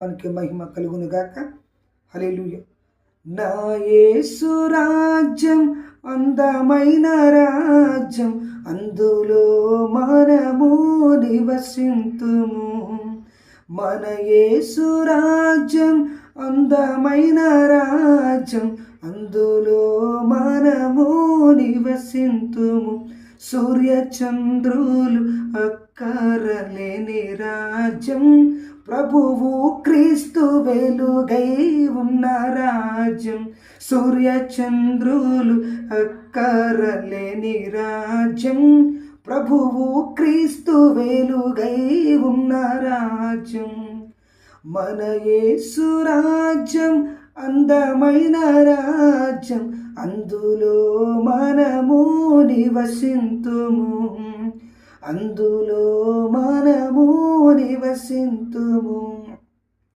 మనకి మహిమ కలుగును గాక. హల్లెలూయా. నా యేసు రాజ్యం అందమైన రాజ్యం, అందులో మనము నివసింతుము. మన యేసు రాజ్యం అందమైన రాజ్యం, అందులో మనము నివసింతుము. సూర్యచంద్రులు అక్కరలేని రాజ్యం, ప్రభువు క్రీస్తు వెలుగై ఉన్న రాజ్యం. సూర్యచంద్రులు అక్కరలేని రాజ్యం, ప్రభువు క్రీస్తు వెలుగై ఉన్న రాజ్యం. మన యేసు రాజ్యం అందమైన రాజ్యం, అందులో మనము నివసింతుము. అందులో మనము నివసింతుము.